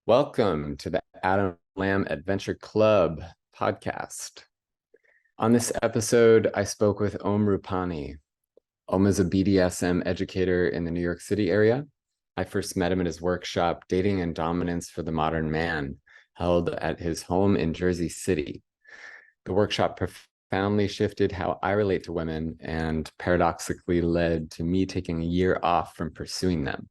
Welcome to the Adam Lamb Adventure Club podcast. On this episode, I spoke with Om Rupani. Om is a BDSM educator in the New York City area. I first met him at his workshop, Dating and Dominance for the Modern Man, held at his home in Jersey City. The workshop profoundly shifted how I relate to women and paradoxically led to me taking a year off from pursuing them.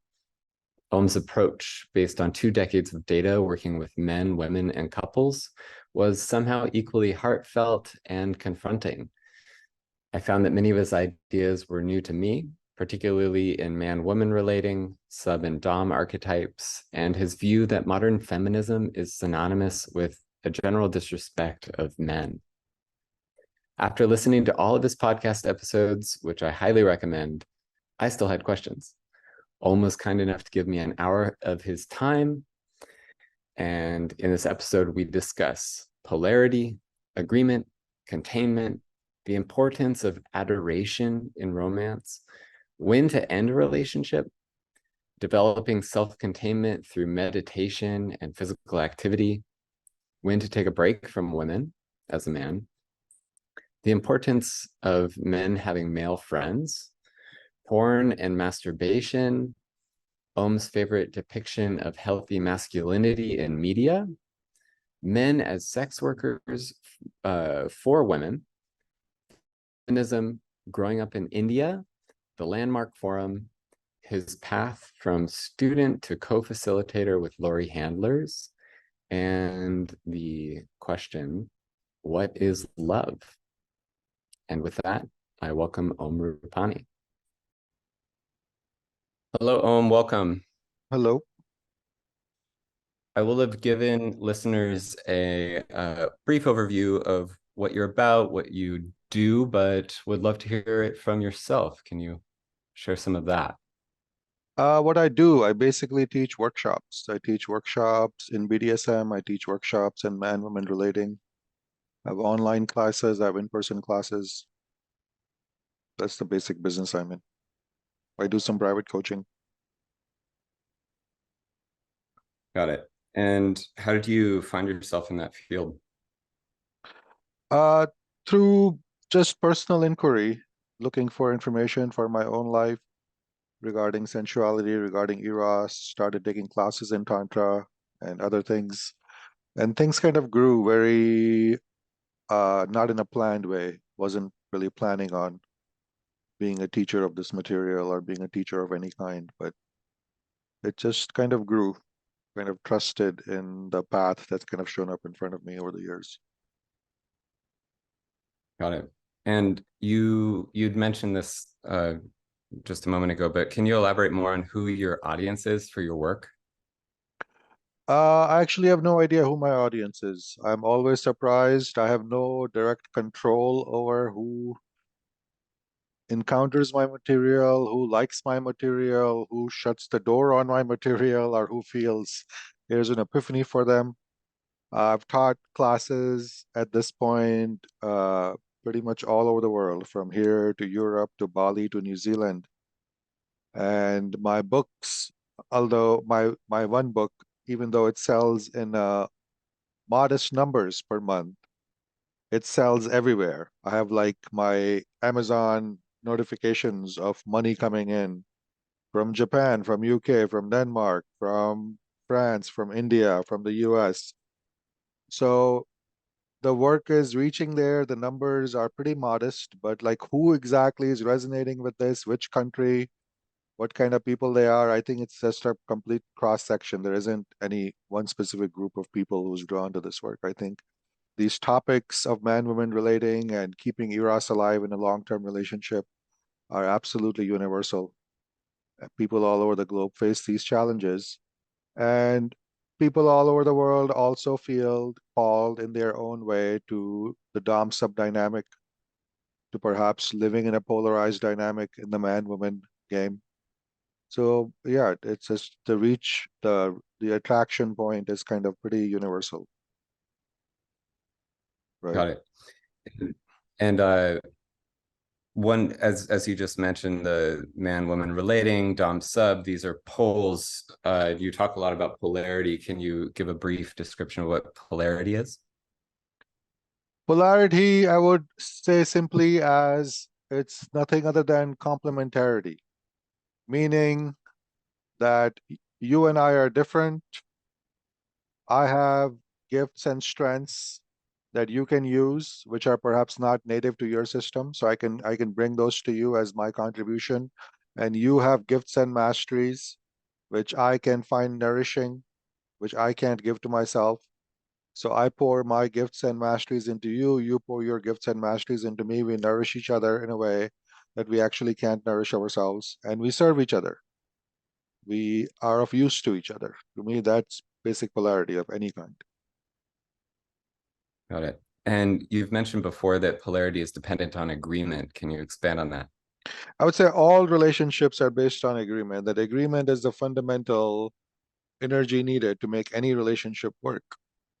Om's approach, based on 2 decades of data working with men, women, and couples, was somehow equally heartfelt and confronting. I found that many of his ideas were new to me, particularly in man-woman relating, sub and dom archetypes, and his view that modern feminism is synonymous with a general disrespect of men. After listening to all of his podcast episodes, which I highly recommend, I still had questions. Om was kind enough to give me an hour of his time. And in this episode, we discuss polarity, agreement, containment, the importance of adoration in romance, when to end a relationship, developing self-containment through meditation and physical activity, when to take a break from women as a man, the importance of men having male friends, porn and masturbation, Om's favorite depiction of healthy masculinity in media, men as sex workers for women, feminism, growing up in India, the Landmark Forum, his path from student to co-facilitator with Lori Handlers, and the question, what is love? And with that, I welcome Om Rupani. Hello, Om, welcome. Hello. I will have given listeners a brief overview of what you're about, what you do, but would love to hear it from yourself. Can you share some of that? What I do, I basically teach workshops. I teach workshops in BDSM. I teach workshops in man-woman relating. I have online classes. I have in-person classes. That's the basic business I'm in. I do some private coaching. Got it. And how did you find yourself in that field? Uh, Through just personal inquiry, looking for information for my own life regarding sensuality, regarding eros, started taking classes in Tantra and other things. And things kind of grew very not in a planned way. Wasn't really planning on being a teacher of this material or being a teacher of any kind, but it just kind of grew, kind of trusted in the path that's kind of shown up in front of me over the years. Got it. And you'd mentioned this just a moment ago, but can you elaborate more on who your audience is for your work? I actually have no idea who my audience is. I'm always surprised. I have no direct control over who encounters my material, who likes my material, who shuts the door on my material, or who feels there's an epiphany for them. I've taught classes at this point pretty much all over the world, from here to Europe to Bali to New Zealand. And my books, although my one book, even though it sells in modest numbers per month, it sells everywhere. I have like my Amazon notifications of money coming in from Japan, from UK, from Denmark, from France, from India, from the US. So the work is reaching there. The numbers are pretty modest, but like who exactly is resonating with this, which country, what kind of people they are, I think it's just a complete cross section. There isn't any one specific group of people who's drawn to this work. I think these topics of man-woman relating and keeping eros alive in a long-term relationship are absolutely universal. People all over the globe face these challenges. And people all over the world also feel called in their own way to the Dom sub dynamic, to perhaps living in a polarized dynamic in the man woman game. So yeah, it's just the reach, the attraction point is kind of pretty universal, right? Got it. And one, as you just mentioned, the man-woman relating, dom-sub, these are poles. You talk a lot about polarity. Can you give a brief description of what polarity is? Polarity, I would say simply as it's nothing other than complementarity, meaning that you and I are different. I have gifts and strengths that you can use, which are perhaps not native to your system. So I can bring those to you as my contribution. And you have gifts and masteries, which I can find nourishing, which I can't give to myself. So I pour my gifts and masteries into you, you pour your gifts and masteries into me. We nourish each other in a way that we actually can't nourish ourselves, and we serve each other. We are of use to each other. To me, that's basic polarity of any kind. Got it. And you've mentioned before that polarity is dependent on agreement. Can you expand on that? I would say all relationships are based on agreement, that agreement is the fundamental energy needed to make any relationship work.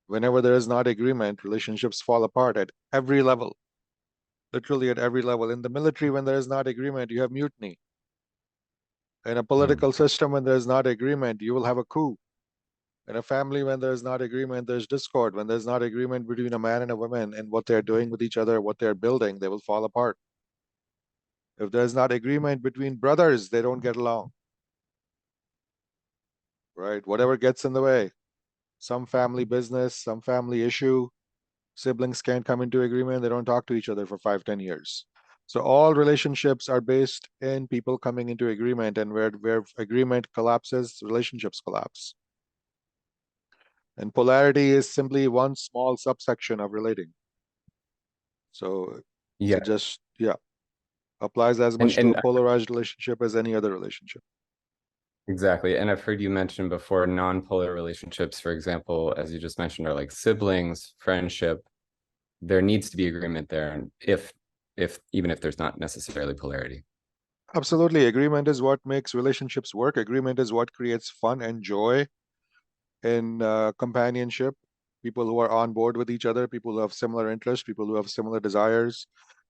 Whenever there is not agreement, relationships fall apart at every level, literally at every level. In the military, when there is not agreement, you have mutiny. In a Mm. political system, when there is not agreement, you will have a coup. In a family, when there is not agreement, there's discord. When there's not agreement between a man and a woman and what they're doing with each other, what they're building, they will fall apart. If there's not agreement between brothers, they don't get along, right? Whatever gets in the way, some family business, some family issue, siblings can't come into agreement, they don't talk to each other for 5, 10 years. So all relationships are based in people coming into agreement, and where agreement collapses, relationships collapse. And polarity is simply one small subsection of relating. So Yeah. it just, yeah, applies as And much to a and polarized relationship as any other relationship. exactly. And I've heard you mention before non-polar relationships, for example, as you just mentioned, are like siblings, friendship. There needs to be agreement there, and if even if there's not necessarily polarity. Absolutely. Agreement is what makes relationships work. Agreement is what creates fun and joy in companionship. People who are on board with each other, people who have similar interests, people who have similar desires.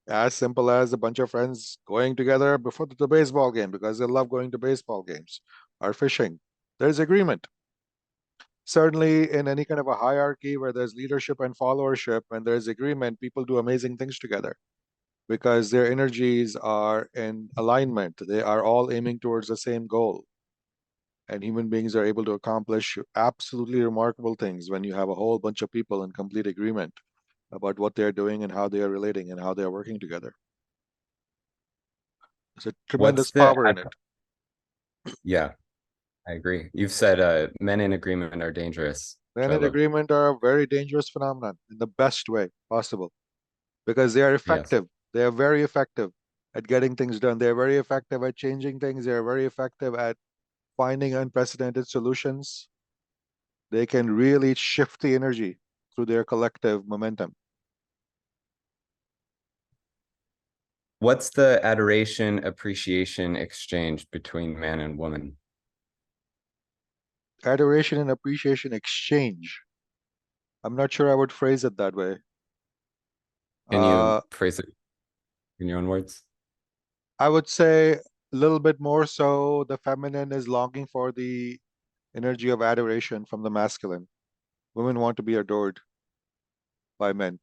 As simple as a bunch of friends going together before the baseball game because they love going to baseball games or fishing. There's agreement. Certainly, in any kind of a hierarchy where there's leadership and followership and there's agreement, people do amazing things together because their energies are in alignment. They are all aiming towards the same goal. And human beings are able to accomplish absolutely remarkable things when you have a whole bunch of people in complete agreement about what they're doing and how they are relating and how they are working together. There's a What's tremendous the power in it. yeah, I agree. You've said men in agreement are dangerous, which Men I in love. agreement are a very dangerous phenomenon in the best way possible because they are Yes. effective. They are very effective at getting things done. They are very effective at changing things. They are very effective at finding unprecedented solutions. They can really shift the energy through their collective momentum. What's the adoration appreciation exchange between man and woman? Adoration and appreciation exchange. I'm not sure I would phrase it that way. Can you Uh, phrase it in your own words? I would say a little bit more so the feminine is longing for the energy of adoration from the masculine. Women want to be adored by men.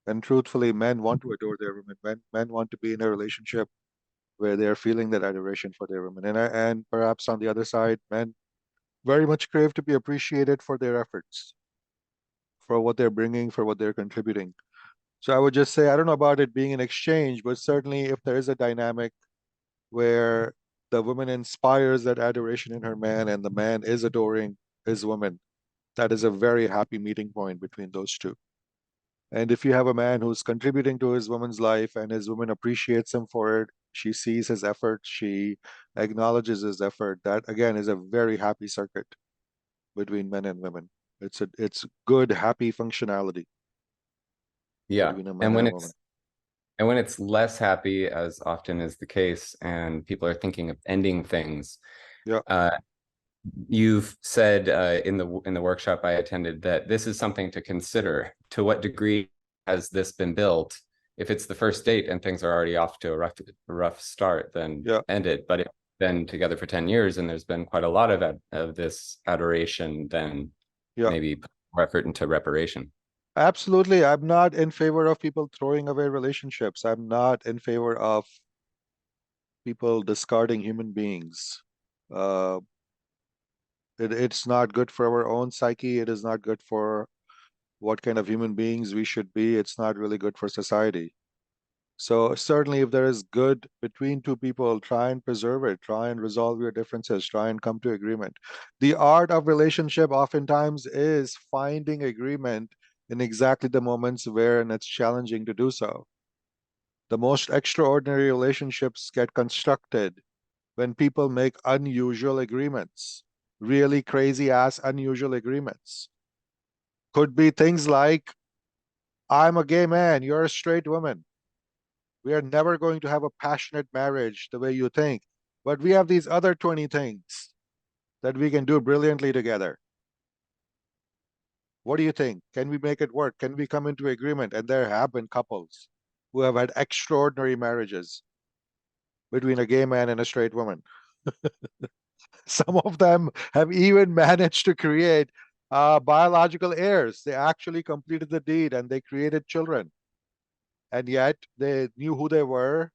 And truthfully, men want to adore their women. Men want to be in a relationship where they're feeling that adoration for their women. And perhaps on the other side, men very much crave to be appreciated for their efforts, for what they're bringing, for what they're contributing. So I would just say, I don't know about it being an exchange, but certainly if there is a dynamic where the woman inspires that adoration in her man and the man is adoring his woman, that is a very happy meeting point between those two. And if you have a man who's contributing to his woman's life and his woman appreciates him for it, she sees his effort, she acknowledges his effort, that again is a very happy circuit between men and women. It's good, happy functionality Yeah. between a man And and when a woman. it's less happy, as often is the case, and people are thinking of ending things, Yeah. uh, you've said in the workshop I attended that this is something to consider. To what degree has this been built? if it's the first date and things are already off to a rough start, then Yeah, end it. But if you've been together for 10 years and there's been quite a lot of this adoration, then yeah. maybe put more effort into reparation. Absolutely. I'm not in favor of people throwing away relationships. I'm not in favor of people discarding human beings. Uh, it's not good for our own psyche. It is not good for what kind of human beings we should be. It's not really good for society. So certainly if there is good between two people, try and preserve it, try and resolve your differences, try and come to agreement. The art of relationship oftentimes is finding agreement in exactly the moments where and it's challenging to do so. The most extraordinary relationships get constructed when people make unusual agreements, really crazy ass unusual agreements. Could be things like, I'm a gay man, you're a straight woman. We are never going to have a passionate marriage the way you think, but we have these other 20 things that we can do brilliantly together. What do you think? Can we make it work? Can we come into agreement? And there have been couples who have had extraordinary marriages between a gay man and a straight woman. Some of them have even managed to create biological heirs. They actually completed the deed and they created children. And yet they knew who they were.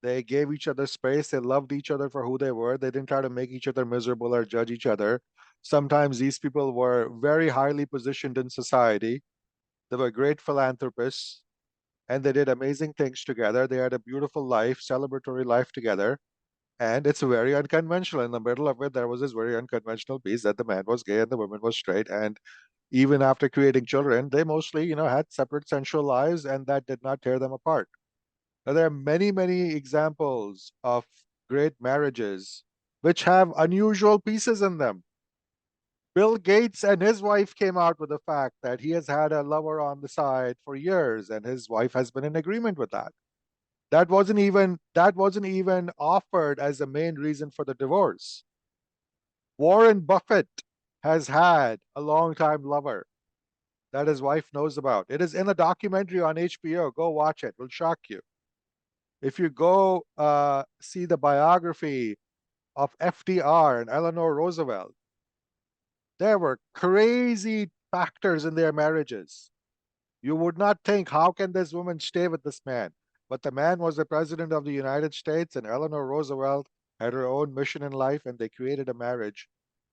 They gave each other space. They loved each other for who they were. They didn't try to make each other miserable or judge each other. Sometimes these people were very highly positioned in society. They were great philanthropists and they did amazing things together. They had a beautiful life, celebratory life together. And it's very unconventional. In the middle of it, there was this very unconventional piece that the man was gay and the woman was straight. And even after creating children, they mostly, had separate sensual lives, and that did not tear them apart. Now, there are many, many examples of great marriages which have unusual pieces in them. Bill Gates and his wife came out with the fact that he has had a lover on the side for years, and his wife has been in agreement with that. That wasn't even offered as the main reason for the divorce. Warren Buffett has had a long-time lover that his wife knows about. It is in a documentary on HBO. Go watch it. It will shock you. If you go see the biography of FDR and Eleanor Roosevelt, there were crazy factors in their marriages. You would not think, how can this woman stay with this man? But the man was the president of the United States, and Eleanor Roosevelt had her own mission in life, and they created a marriage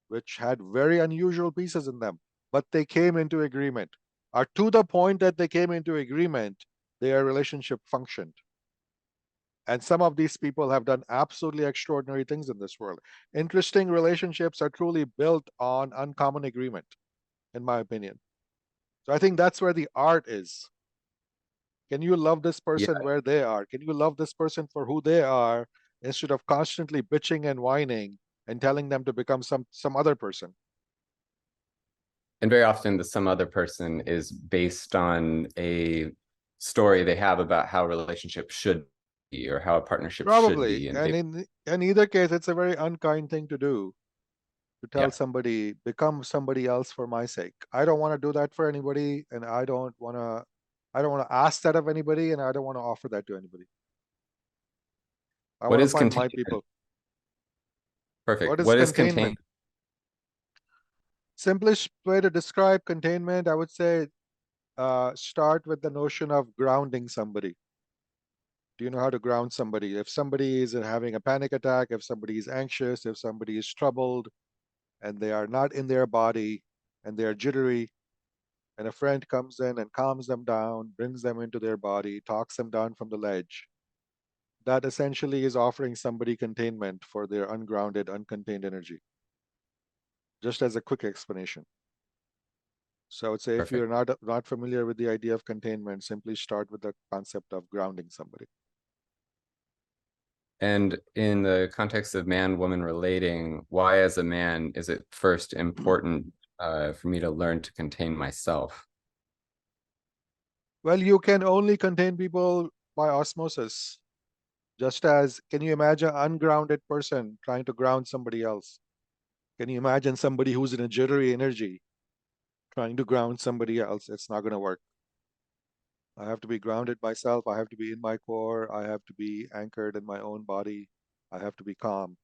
which had very unusual pieces in them. But they came into agreement. Or to the point that they came into agreement, their relationship functioned. And some of these people have done absolutely extraordinary things in this world. Interesting relationships are truly built on uncommon agreement, in my opinion. So I think that's where the art is. Can you love this Yeah. person where they are? Can you love this person for who they are instead of constantly bitching and whining and telling them to become some other person? And very often the some other person is based on a story they have about how relationships should be or how a partnership should Probably. be. And And they, in either case, it's a very unkind thing to do, to tell yeah. somebody, become somebody else for my sake. I don't want to do that for anybody, and I don't want to ask that of anybody, and I don't want to offer that to anybody. I What want to is find my containment? people. Perfect. What is What is containment? containment? Simplest way to describe containment, I would say, start with the notion of grounding somebody. Do you know how to ground somebody? If somebody is having a panic attack, if somebody is anxious, if somebody is troubled, and they are not in their body and they are jittery, and a friend comes in and calms them down, brings them into their body, talks them down from the ledge, that essentially is offering somebody containment for their ungrounded, uncontained energy. Just as a quick explanation. So I would say if you're Perfect. not familiar with the idea of containment, simply start with the concept of grounding somebody. And in the context of man-woman relating, why as a man is it first important for me to learn to contain myself? Well, you can only contain people by osmosis. Just as, can you imagine an ungrounded person trying to ground somebody else? Can you imagine somebody who's in a jittery energy trying to ground somebody else? It's not going to work. I have to be grounded myself. I have to be in my core. I have to be anchored in my own body. I have to be calm.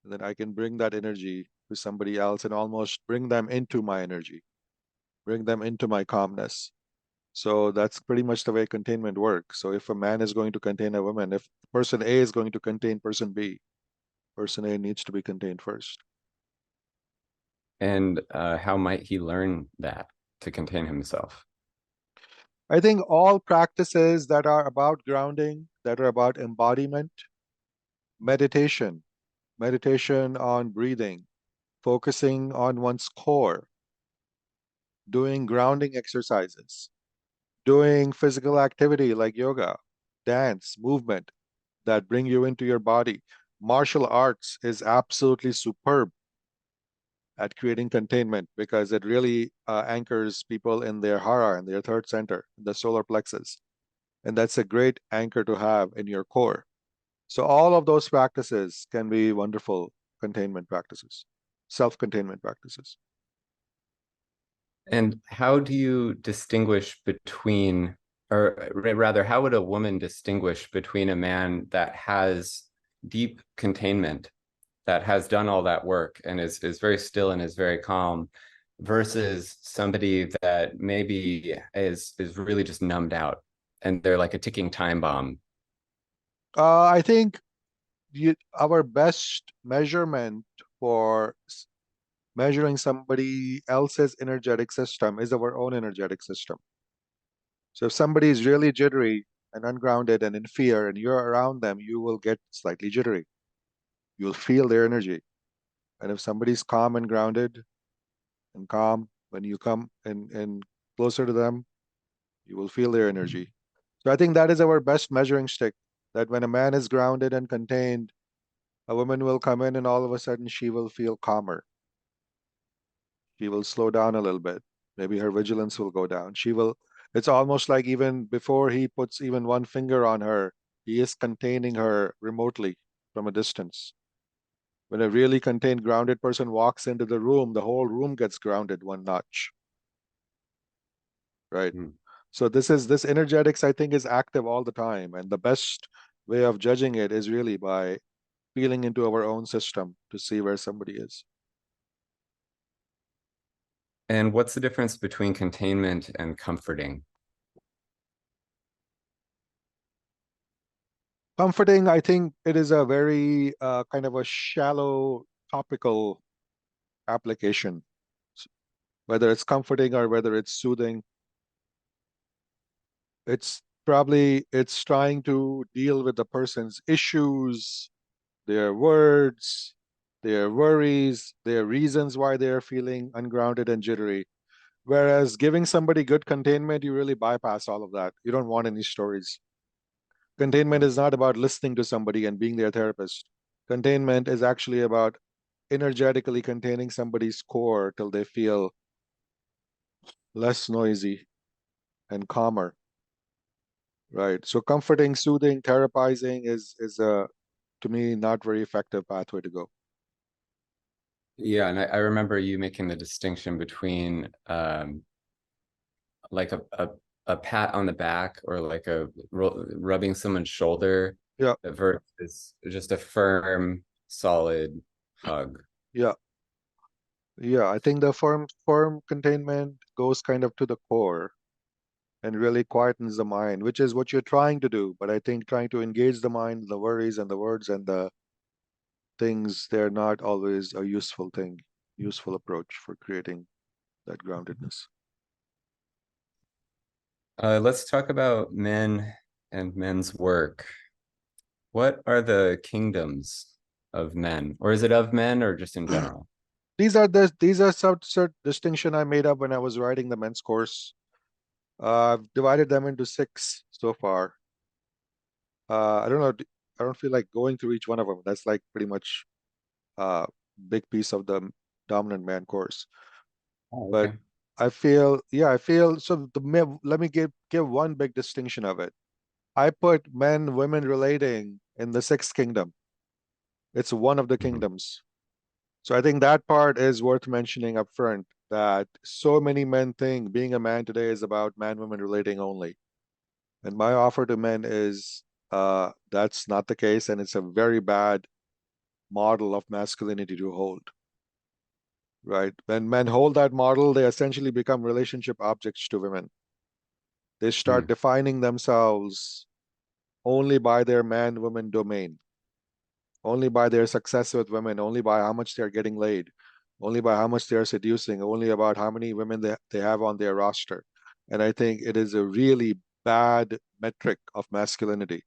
And then I can bring that energy to somebody else and almost bring them into my energy, bring them into my calmness. So that's pretty much the way containment works. So if a man is going to contain a woman, if person A is going to contain person B, person A needs to be contained first. And how might he learn that to contain himself? I think all practices that are about grounding, that are about embodiment, meditation, meditation on breathing, focusing on one's core, doing grounding exercises, doing physical activity like yoga, dance, movement that bring you into your body. Martial arts is absolutely superb at creating containment because it really anchors people in their hara, in their third center, the solar plexus. And that's a great anchor to have in your core. So all of those practices can be wonderful containment practices, self-containment practices. And how do you distinguish between, or rather, how would a woman distinguish between a man that has deep containment, that has done all that work and is very still and is very calm, versus somebody that maybe is really just numbed out and they're like a ticking time bomb? I think our best measurement for measuring somebody else's energetic system is our own energetic system. So if somebody is really jittery and ungrounded and in fear and you're around them, you will get slightly jittery. You'll feel their energy. And if somebody's calm and grounded and calm, when you come and closer to them, you will feel their energy. So I think that is our best measuring stick, that when a man is grounded and contained, a woman will come in and all of a sudden she will feel calmer. She will slow down a little bit. Maybe her vigilance will go down. It's almost like even before he puts even one finger on her, he is containing her remotely from a distance. When a really contained, grounded person walks into the room, the whole room gets grounded one notch, right? Mm. So this energetics, I think, is active all the time. And the best way of judging it is really by feeling into our own system to see where somebody is. And what's the difference between containment and comforting? Comforting, I think it is a very kind of a shallow topical application, whether it's comforting or whether it's soothing. It's trying to deal with the person's issues, their words, their worries, their reasons why they're feeling ungrounded and jittery. Whereas giving somebody good containment, you really bypass all of that. You don't want any stories. Containment is not about listening to somebody and being their therapist. Containment is actually about energetically containing somebody's core till they feel less noisy and calmer, right? So comforting, soothing, therapizing is a, to me, not very effective pathway to go. Yeah, and I remember you making the distinction between like a pat on the back or like a rubbing someone's shoulder Yeah, versus just a firm, solid hug. yeah, yeah. I think the firm containment goes kind of to the core and really quietens the mind, which is what you're trying to do. But I think trying to engage the mind, the worries and the words and the things, they're not always a useful thing, useful approach for creating that groundedness. Let's talk about men and men's work. What are the kingdoms of men, or is it of men, or just in general? These are some distinction I made up when I was writing the men's course. I've divided them into six so far. I don't know. I don't feel like going through each one of them. That's like pretty much a big piece of the dominant man course. Oh, But okay. I feel so. Let me give one big distinction of it. I put men, women relating in the sixth kingdom. It's one of the Mhm. kingdoms. So I think that part is worth mentioning up front, that so many men think being a man today is about man women relating only. And my offer to men is that's not the case, and it's a very bad model of masculinity to hold, right? When men hold that model, they essentially become relationship objects to women. They start Mm, defining themselves only by their man woman domain, only by their success with women, only by how much they're getting laid, only by how much they're seducing, only about how many women they have on their roster. And I think it is a really bad metric of masculinity.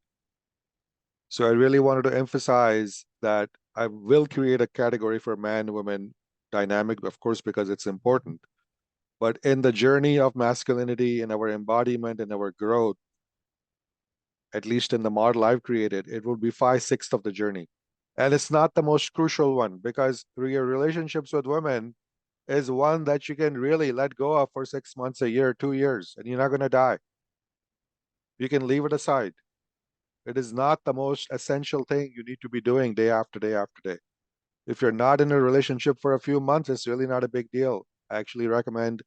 So I really wanted to emphasize that I will create a category for man woman dynamic, of course, because it's important. But in the journey of masculinity, in our embodiment, in our growth, at least in the model I've created, it will be 5/6 of the journey. And it's not the most crucial one because your relationships with women is one that you can really let go of for 6 months, a year, 2 years, and you're not going to die. You can leave it aside. It is not the most essential thing you need to be doing day after day after day. If you're not in a relationship for a few months, it's really not a big deal. I actually recommend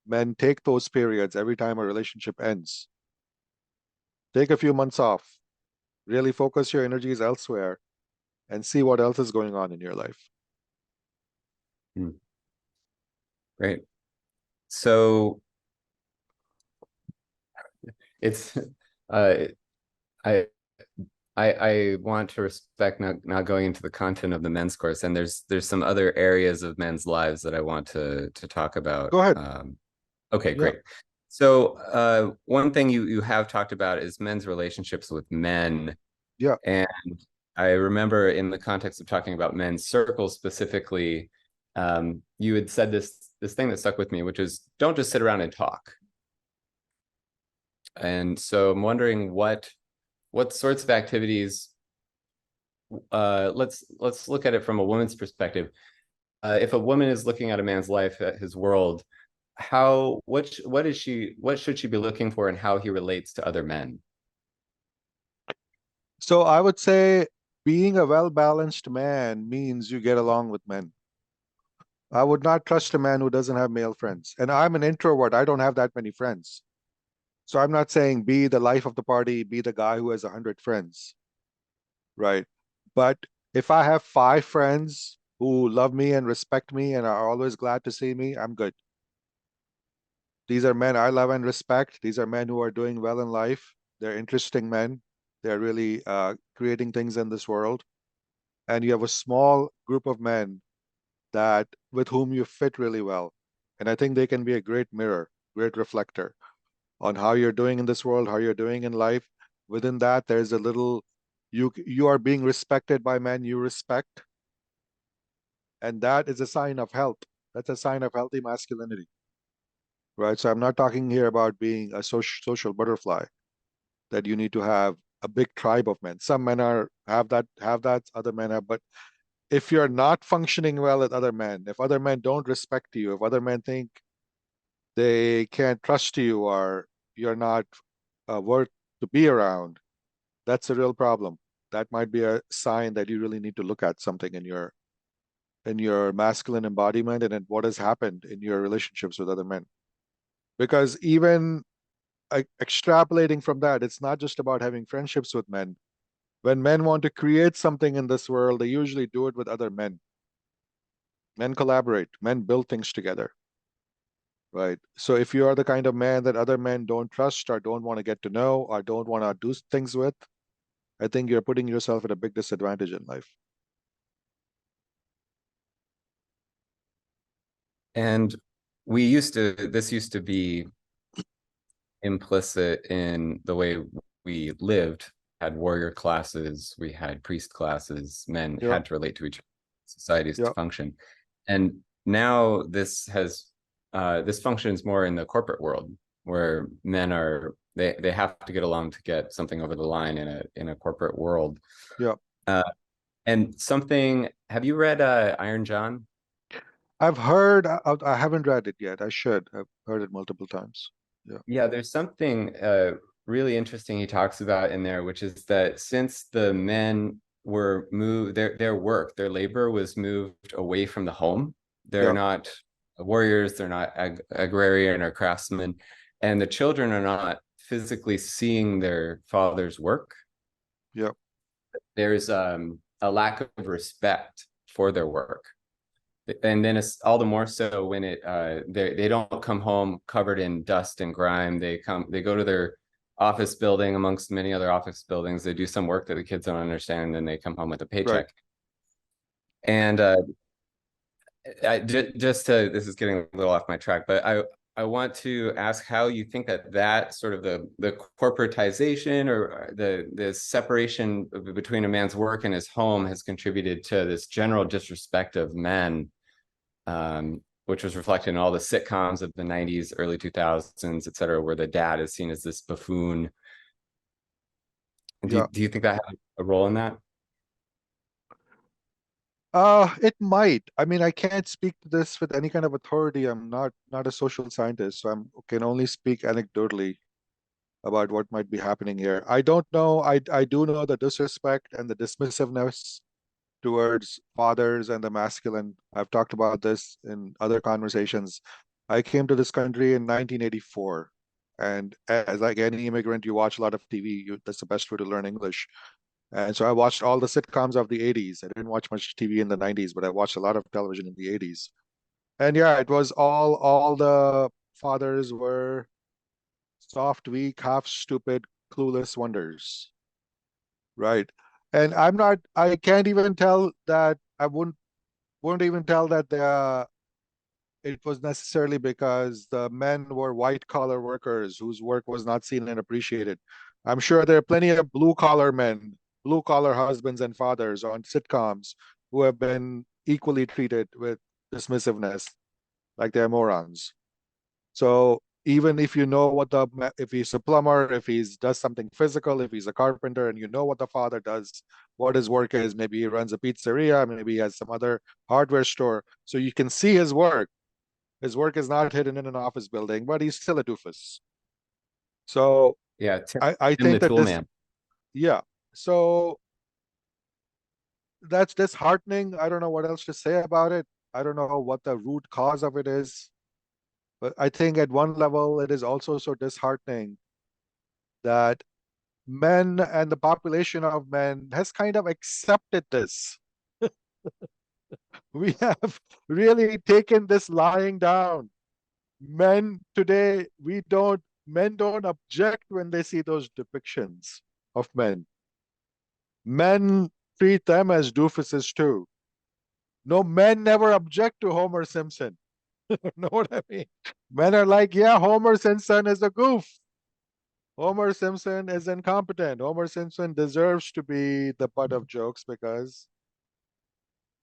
men take those periods every time a relationship ends. Take a few months off, really focus your energies elsewhere, and see what else is going on in your life. mm, great. So it's uh, I I want to respect not going into the content of the men's course, and there's some other areas of men's lives that I want to talk about. Go ahead. Okay, Yeah, great. So one thing you have talked about is men's relationships with men, yeah. and I remember in the context of talking about men's circles specifically, you had said this thing that stuck with me, which is don't just sit around and talk. And so I'm wondering what sorts of activities let's look at it from a woman's perspective. If a woman is looking at a man's life, at his world, what should she be looking for, and how he relates to other men? So I would say being a well-balanced man means you get along with men. I would not trust a man who doesn't have male friends. And I'm an introvert. I don't have that many friends. So I'm not saying be the life of the party, be the guy who has 100 friends, right? But if I have 5 friends who love me and respect me and are always glad to see me, I'm good. These are men I love and respect. These are men who are doing well in life. They're interesting men. They're really creating things in this world. And you have a small group of men that with whom you fit really well. And I think they can be a great mirror, great reflector on how you're doing in this world, how you're doing in life. Within that, there's a little you are being respected by men you respect, and that is a sign of health. That's a sign of healthy masculinity, right? So I'm not talking here about being a social butterfly that you need to have a big tribe of men. Some men are have that, other men have, but if you're not functioning well with other men, if other men don't respect you, if other men think they can't trust you or you're not worth to be around, that's a real problem. That might be a sign that you really need to look at something in your masculine embodiment and in what has happened in your relationships with other men. Because even extrapolating from that, it's not just about having friendships with men. When men want to create something in this world, they usually do it with other men. Men collaborate, men build things together, right? So if you are the kind of man that other men don't trust or don't want to get to know or don't want to do things with, I think you're putting yourself at a big disadvantage in life. And this used to be implicit in the way we lived, had warrior classes, we had priest classes, men Yeah, had to relate to each other, societies to yeah, function. And now this functions more in the corporate world, where men are they have to get along to get something over the line in a corporate world. yeah. Uh, and something, have you read Iron John? I've heard, I haven't read it yet. I should. I've heard it multiple times. Yeah, Yeah, there's something really interesting he talks about in there, which is that since the men were moved, their work, their labor was moved away from the home. They're yeah, not warriors, they're not agrarian or craftsmen, and the children are not physically seeing their father's work, Yep. there's a lack of respect for their work. And then it's all the more so when they don't come home covered in dust and grime. They go to their office building amongst many other office buildings. They do some work that the kids don't understand, and then they come home with a Right. paycheck. And just to, this is getting a little off my track, but I want to ask how you think that sort of the corporatization or the separation between a man's work and his home has contributed to this general disrespect of men, which was reflected in all the sitcoms of the 90s, early 2000s, et cetera, where the dad is seen as this buffoon. Yeah. Do you think that had a role in that? It might. I mean, I can't speak to this with any kind of authority. I'm not a social scientist, so I can only speak anecdotally about what might be happening here. I don't know. I do know the disrespect and the dismissiveness towards fathers and the masculine. I've talked about this in other conversations. I came to this country in 1984, and as like any immigrant, you watch a lot of TV. That's the best way to learn English. And so I watched all the sitcoms of the 80s. I didn't watch much TV in the 90s, but I watched a lot of television in the 80s. And yeah, it was all the fathers were soft, weak, half stupid, clueless wonders. Right. And I can't even tell that I wouldn't even tell that it was necessarily because the men were white collar workers whose work was not seen and appreciated. I'm sure there are plenty of blue collar men, blue collar husbands and fathers on sitcoms who have been equally treated with dismissiveness, like they're morons. So even if you know if he's a plumber, if he does something physical, if he's a carpenter, and you know what the father does, what his work is, maybe he runs a pizzeria, maybe he has some other hardware store, so you can see his work. His work is not hidden in an office building, but he's still a doofus. So Yeah, I Tim think the that Tool this, Man. yeah. So that's disheartening. I don't know what else to say about it. I don't know what the root cause of it is. But I think at one level, it is also so disheartening that men and the population of men has kind of accepted this. We have really taken this lying down. Men today, men don't object when they see those depictions of men. Men treat them as doofuses too. No, men never object to Homer Simpson. Know what I mean? Men are like, yeah, Homer Simpson is a goof. Homer Simpson is incompetent. Homer Simpson deserves to be the butt of jokes because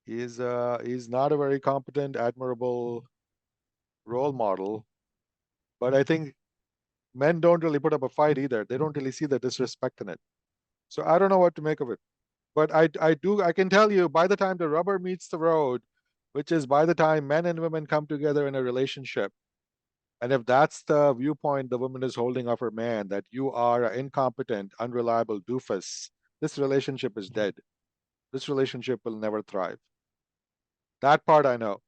he's not a very competent, admirable role model. But I think men don't really put up a fight either. They don't really see the disrespect in it. So I don't know what to make of it. But I can tell you by the time the rubber meets the road, which is by the time men and women come together in a relationship, and if that's the viewpoint the woman is holding of her man, that you are an incompetent, unreliable doofus, this relationship is dead. This relationship will never thrive. That part I know.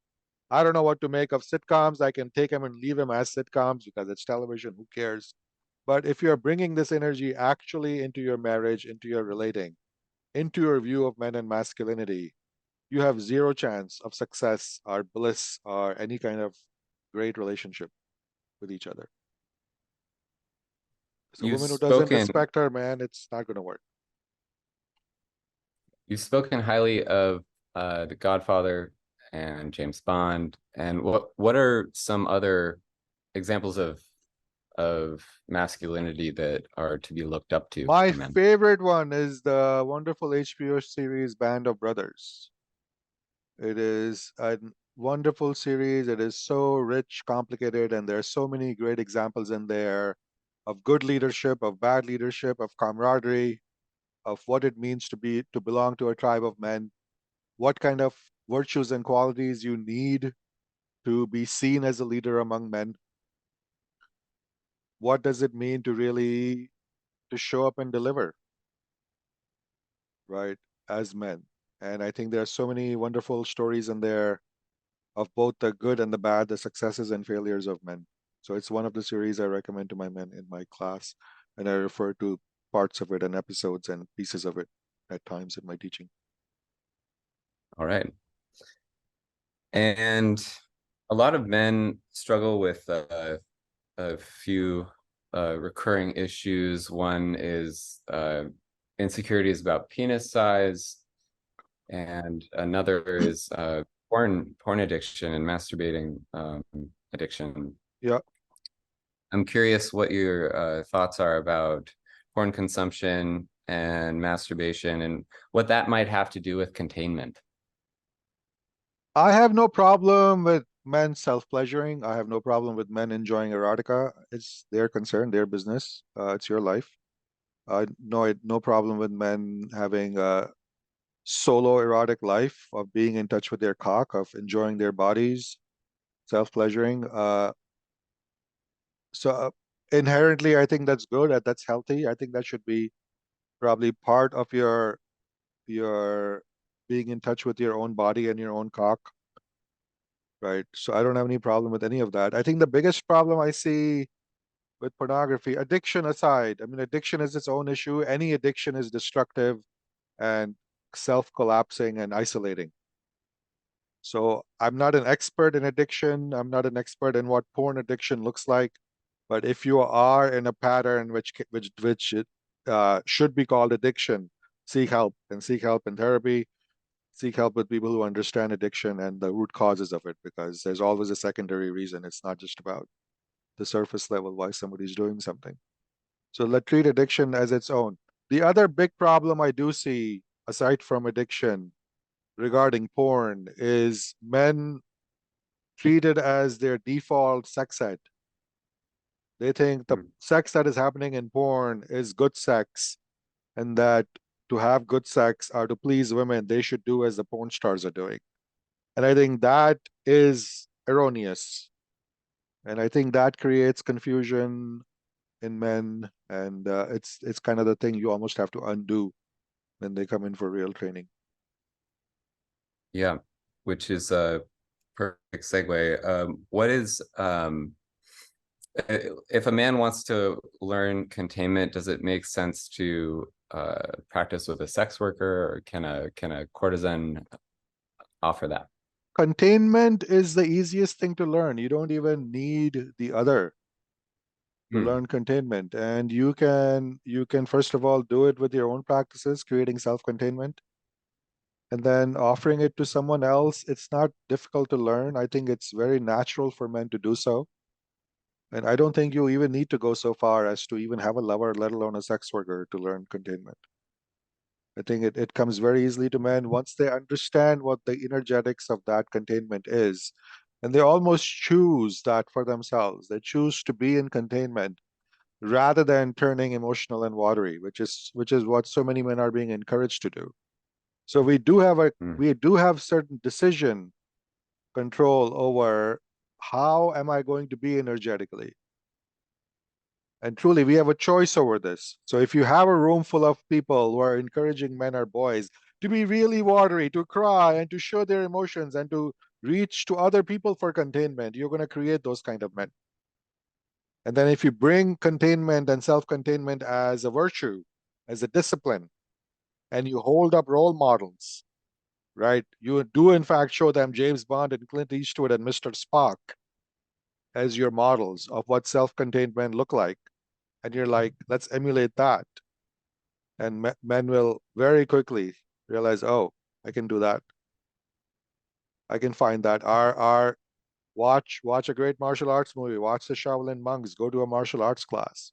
I don't know what to make of sitcoms. I can take them and leave them as sitcoms because it's television. Who cares? But if you're bringing this energy actually into your marriage, into your relating, into your view of men and masculinity, you have zero chance of success or bliss or any kind of great relationship with each other. So a You've woman who doesn't spoken respect her man, it's not going to work. you've spoken highly of The Godfather and James Bond. And what are some other examples of masculinity that are to be looked up to My for men? favorite one is the wonderful HBO series Band of Brothers. It is a wonderful series. It is so rich, complicated, and there are so many great examples in there of good leadership, of bad leadership, of camaraderie, of what it means to belong to a tribe of men, what kind of virtues and qualities you need to be seen as a leader among men. What does it mean to really to show up and deliver, right, as men? And I think there are so many wonderful stories in there of both the good and the bad, the successes and failures of men. So it's one of the series I recommend to my men in my class, and I refer to parts of it and episodes and pieces of it at times in my teaching. All right. And a lot of men struggle with a few recurring issues. One is insecurities about penis size, and another is porn addiction and masturbating addiction. Yeah, I'm curious what your thoughts are about porn consumption and masturbation and what that might have to do with containment. I have no problem with men self-pleasuring. I have no problem with men enjoying erotica. It's their concern, their business. It's your life. No problem with men having a solo erotic life of being in touch with their cock, of enjoying their bodies, self-pleasuring. So inherently, I think that's good. That's healthy. I think that should be probably part of your being in touch with your own body and your own cock, right? So I don't have any problem with any of that. I think the biggest problem I see with pornography, addiction aside, I mean, addiction is its own issue. Any addiction is destructive and self-collapsing and isolating. So I'm not an expert in addiction. I'm not an expert in what porn addiction looks like. But if you are in a pattern which should be called addiction, seek help and seek help in therapy. Seek help with people who understand addiction and the root causes of it, because there's always a secondary reason. It's not just about the surface level why somebody's doing something. So let's treat addiction as its own. The other big problem I do see, aside from addiction, regarding porn is men treat it as their default sex ed. They think the Mm. sex that is happening in porn is good sex, and that to have good sex or to please women, they should do as the porn stars are doing. And I think that is erroneous. And I think that creates confusion in men, and it's kind of the thing you almost have to undo when they come in for real training. Yeah, which is a perfect segue. What is if a man wants to learn containment, does it make sense to practice with a sex worker, or can a courtesan offer that? Containment is the easiest thing to learn. You don't even need the other to Hmm. learn containment. And you can first of all do it with your own practices, creating self-containment, and then offering it to someone else. It's not difficult to learn. I think it's very natural for men to do so. And I don't think you even need to go so far as to even have a lover, let alone a sex worker, to learn containment. I think it comes very easily to men once they understand what the energetics of that containment is. And they almost choose that for themselves. They choose to be in containment rather than turning emotional and watery, which is what so many men are being encouraged to do. So Hmm. we do have certain decision control over how am I going to be energetically. And truly, we have a choice over this. So if you have a room full of people who are encouraging men or boys to be really watery, to cry and to show their emotions and to reach to other people for containment, you're going to create those kind of men. And then if you bring containment and self-containment as a virtue, as a discipline, and you hold up role models, right? You do in fact show them James Bond and Clint Eastwood and Mr. Spock as your models of what self-contained men look like. And you're like, let's emulate that. And men will very quickly realize, oh, I can do that. I can find that. Our watch a great martial arts movie. Watch the Shaolin monks. Go to a martial arts class.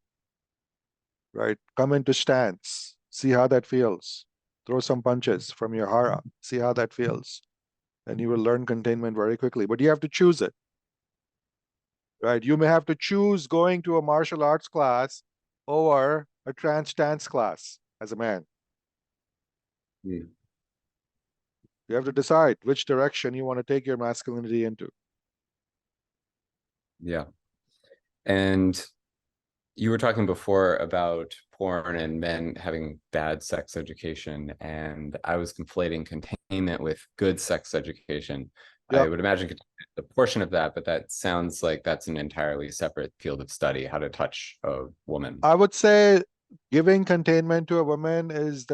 Right? Come into stance. See how that feels. Throw some punches from your hara. See how that feels. And you will learn containment very quickly. But you have to choose it. Right? You may have to choose going to a martial arts class or a trance dance class as a man. Hmm. You have to decide which direction you want to take your masculinity into. Yeah. And you were talking before about porn and men having bad sex education, and I was conflating containment with good sex education. I Yep. would imagine a portion of that, but that sounds like that's an entirely separate field of study, how to touch a woman. I would say giving containment to a woman is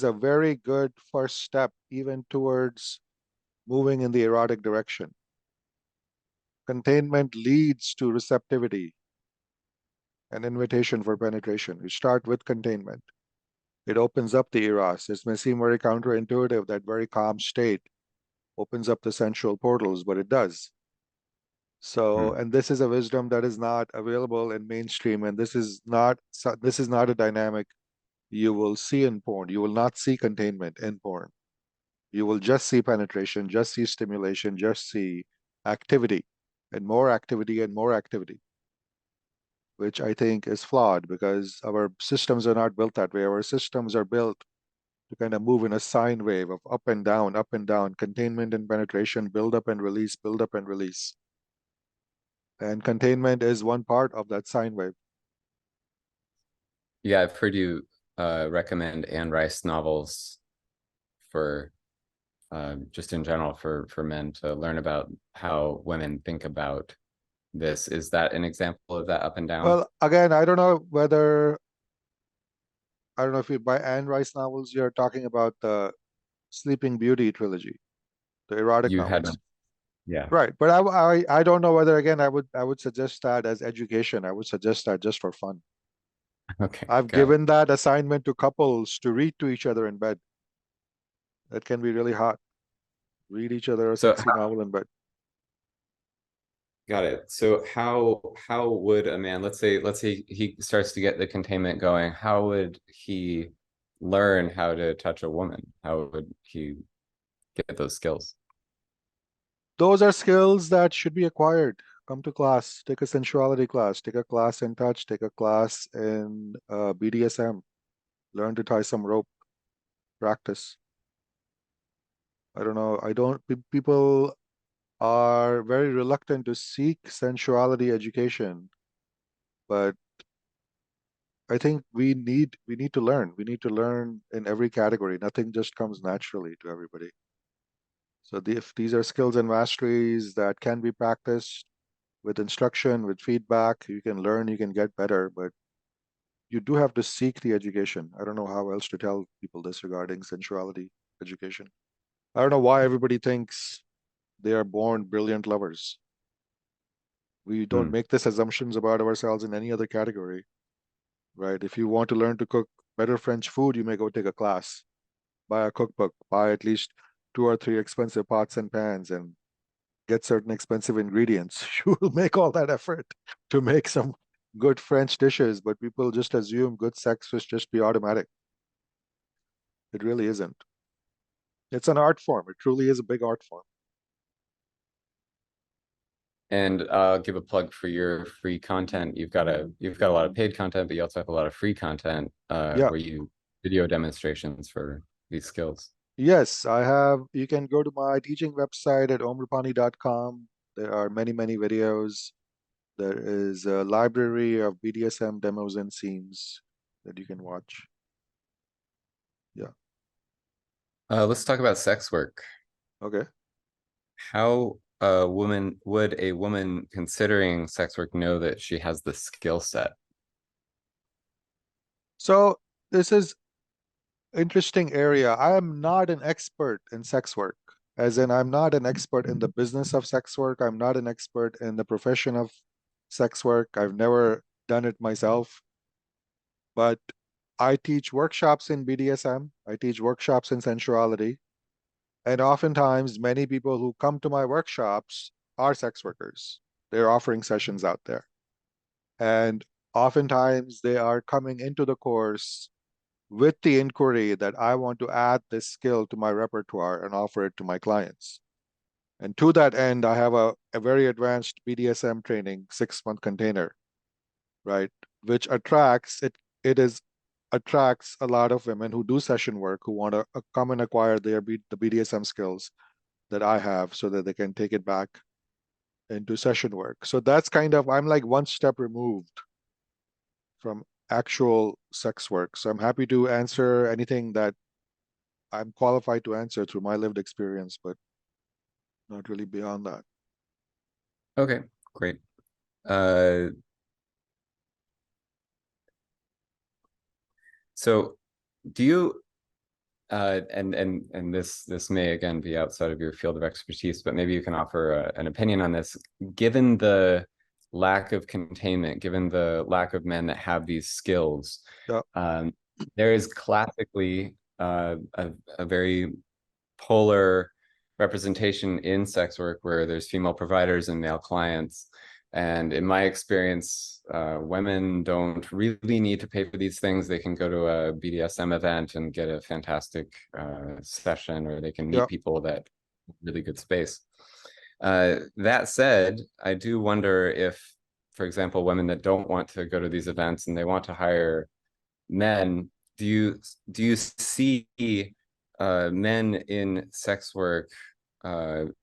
a very good first step, even towards moving in the erotic direction. Containment leads to receptivity and invitation for penetration. You start with containment. It opens up the eros. It may seem very counterintuitive, that very calm state opens up the sensual portals, but it does. So, Hmm. and this is a wisdom that is not available in mainstream, and this is not a dynamic you will see in porn. You will not see containment in porn. You will just see penetration, just see stimulation, just see activity, and more activity, which I think is flawed because our systems are not built that way. Our systems are built to kind of move in a sine wave of up and down, containment and penetration, build up and release, build up and release. And containment is one part of that sine wave. Yeah, I've heard you recommend Anne Rice novels for just in general for men to learn about how women think about this. Is that an example of that up and down? Well, again, I don't know if you by Anne Rice novels you're talking about the Sleeping Beauty trilogy, the erotic You had, novels. yeah. Right, but I don't know whether again I would suggest that as education. I would suggest that just for fun. Okay, I've got it. given that assignment to couples to read to each other in bed. That can be really hot. Read each other a So sexy novel in bed. got it. So how would a man, let's say he starts to get the containment going, how would he learn how to touch a woman? How would he get those skills? Those are skills that should be acquired. Come to class, take a sensuality class, take a class in touch, take a class in BDSM, learn to tie some rope, practice. I don't know. I don't, people are very reluctant to seek sensuality education, but I think we need to learn. We need to learn in every category. Nothing just comes naturally to everybody. So if these are skills and masteries that can be practiced with instruction, with feedback, you can learn, you can get better, but you do have to seek the education. I don't know how else to tell people this regarding sensuality education. I don't know why everybody thinks they are born brilliant lovers. We don't Hmm. make this assumptions about ourselves in any other category, right? If you want to learn to cook better French food, you may go take a class, buy a cookbook, buy at least 2 or 3 expensive pots and pans, and get certain expensive ingredients. You will make all that effort to make some good French dishes, but people just assume good sex will just be automatic. It really isn't. It's an art form. It truly is a big art form. And I'll give a plug for your free content. You've got a lot of paid content, but you also have a lot of free content Yeah. where you video demonstrations for these skills. Yes, I have. You can go to my teaching website at omrupani.com. There are many, many videos. There is a library of BDSM demos and scenes that you can watch. Yeah. Let's talk about sex work. Okay. How a woman considering sex work know that she has the skill set? So this is interesting area. I am not an expert in sex work, as in I'm not an expert in the business of sex work. I'm not an expert in the profession of sex work. I've never done it myself, but I teach workshops in BDSM. I teach workshops in sensuality. And oftentimes, many people who come to my workshops are sex workers. They're offering sessions out there. And oftentimes, they are coming into the course with the inquiry that I want to add this skill to my repertoire and offer it to my clients. And to that end, I have a very advanced BDSM training 6-month container, right? Which it is attracts a lot of women who do session work who want to come and acquire the BDSM skills that I have so that they can take it back into session work. So that's kind of I'm like one step removed from actual sex work. So I'm happy to answer anything that I'm qualified to answer through my lived experience, but not really beyond that. Okay, great. Uh, so do you and this may again be outside of your field of expertise, but maybe you can offer an opinion on this. Given the lack of containment, given the lack of men that have these skills, Yeah, um, there is classically a very polar representation in sex work where there's female providers and male clients. And in my experience, women don't really need to pay for these things. They can go to a BDSM event and get a fantastic session, or they can yeah. meet people that really good space. That said, I do wonder if, for example, women that don't want to go to these events and they want to hire men, do you see men in sex work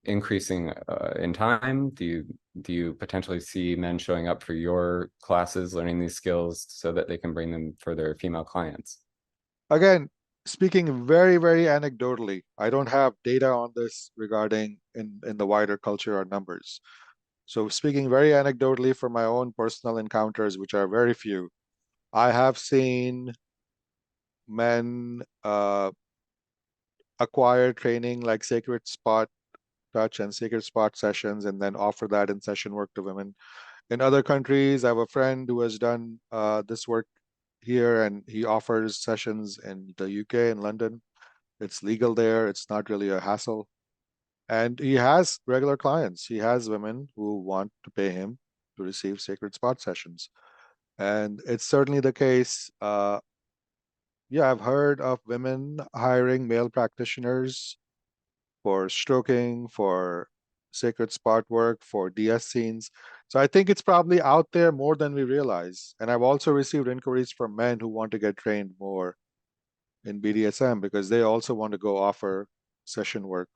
increasing in time? Do you potentially see men showing up for your classes, learning these skills so that they can bring them for their female clients? Again, speaking very, very anecdotally, I don't have data on this regarding in the wider culture or numbers. So speaking very anecdotally from my own personal encounters, which are very few, I have seen men acquire training like sacred spot touch and sacred spot sessions and then offer that in session work to women. In other countries, I have a friend who has done this work here and he offers sessions in the UK and London. It's legal there. It's not really a hassle. And he has regular clients. He has women who want to pay him to receive sacred spot sessions. And it's certainly the case. Yeah, I've heard of women hiring male practitioners for stroking, for sacred spot work, for DS scenes. So I think it's probably out there more than we realize. And I've also received inquiries from men who want to get trained more in BDSM because they also want to go offer session work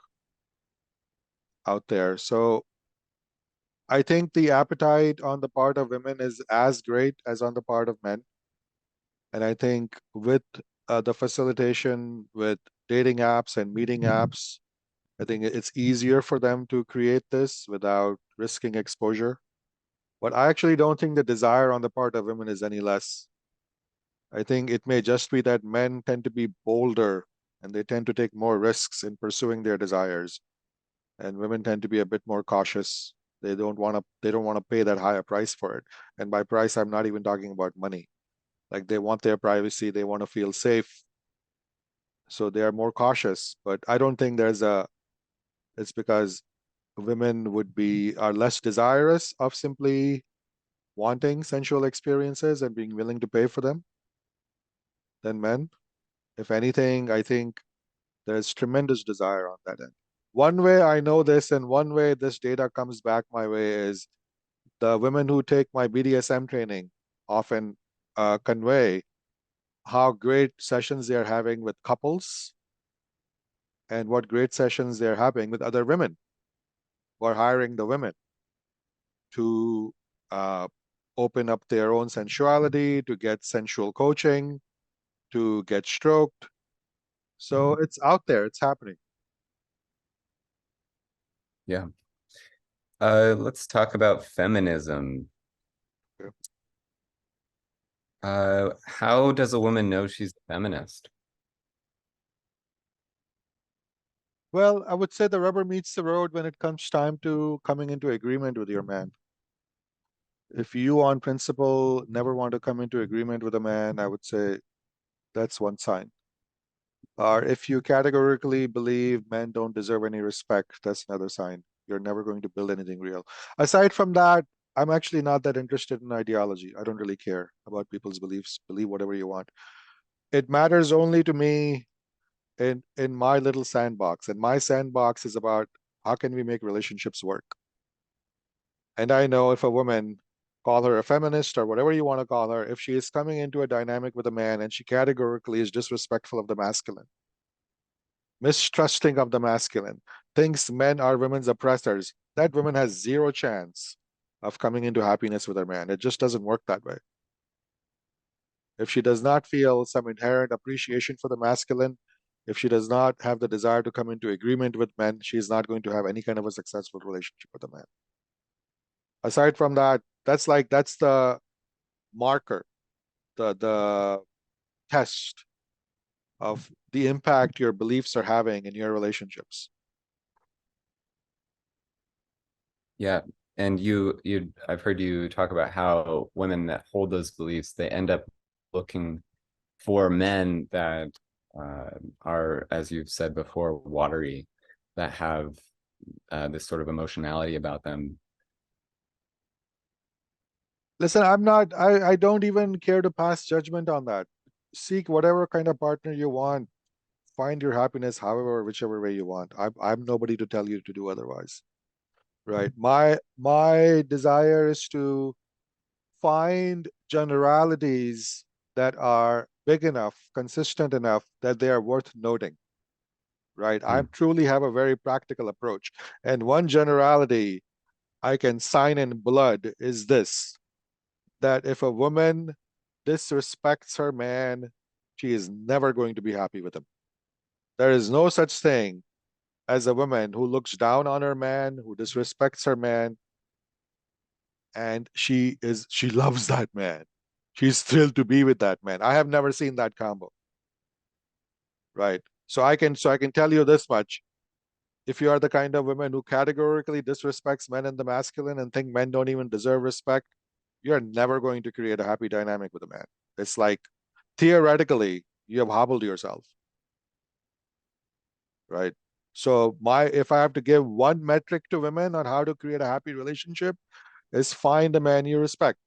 out there. So I think the appetite on the part of women is as great as on the part of men. And I think with the facilitation with dating apps and meeting apps, I think it's easier for them to create this without risking exposure. But I actually don't think the desire on the part of women is any less. I think it may just be that men tend to be bolder and they tend to take more risks in pursuing their desires, and women tend to be a bit more cautious. They don't want to pay that high a price for it. And by price, I'm not even talking about money. Like they want their privacy, they want to feel safe, so they are more cautious. But I don't think it's because women are less desirous of simply wanting sensual experiences and being willing to pay for them than men. If anything, I think there's tremendous desire on that end. One way I know this, and one way this data comes back my way, is the women who take my BDSM training often convey how great sessions they're having with couples and what great sessions they're having with other women who are hiring the women to uh, open up their own sensuality, to get sensual coaching, to get stroked. So it's out there, it's happening. Yeah. Let's talk about feminism. Yeah. How does a woman know she's a feminist? Well, I would say the rubber meets the road when it comes time to coming into agreement with your man. If you, on principle, never want to come into agreement with a man, I would say that's one sign. Or if you categorically believe men don't deserve any respect, that's another sign. You're never going to build anything real. Aside from that, I'm actually not that interested in ideology. I don't really care about people's beliefs. Believe whatever you want. It matters only to me in my little sandbox. And my sandbox is about how can we make relationships work. And I know if a woman, call her a feminist or whatever you want to call her, if she is coming into a dynamic with a man and she categorically is disrespectful of the masculine, mistrusting of the masculine, thinks men are women's oppressors, that woman has zero chance of coming into happiness with her man. It just doesn't work that way. If she does not feel some inherent appreciation for the masculine, If she does not have the desire to come into agreement with men, she is not going to have any kind of a successful relationship with a man. Aside from that, that's the marker, the test of the impact your beliefs are having in your relationships. Yeah. And I've heard you talk about how women that hold those beliefs, they end up looking for men that are, as you've said before, watery, that have this sort of emotionality about them. Listen, I don't even care to pass judgment on that. Seek whatever kind of partner you want. Find your happiness however, whichever way you want. I'm nobody to tell you to do otherwise. Right. My desire is to find generalities that are big enough, consistent enough that they are worth noting. Right. I Mm. truly have a very practical approach. And one generality I can sign in blood is this, that if a woman disrespects her man, she is never going to be happy with him. There is no such thing as a woman who looks down on her man, who disrespects her man, and she loves that man. She's thrilled to be with that man. I have never seen that combo, right? So I can tell you this much. If you are the kind of woman who categorically disrespects men in the masculine and think men don't even deserve respect, you're never going to create a happy dynamic with a man. It's like theoretically, you have hobbled yourself, right? So my if I have to give one metric to women on how to create a happy relationship, is find a man you respect.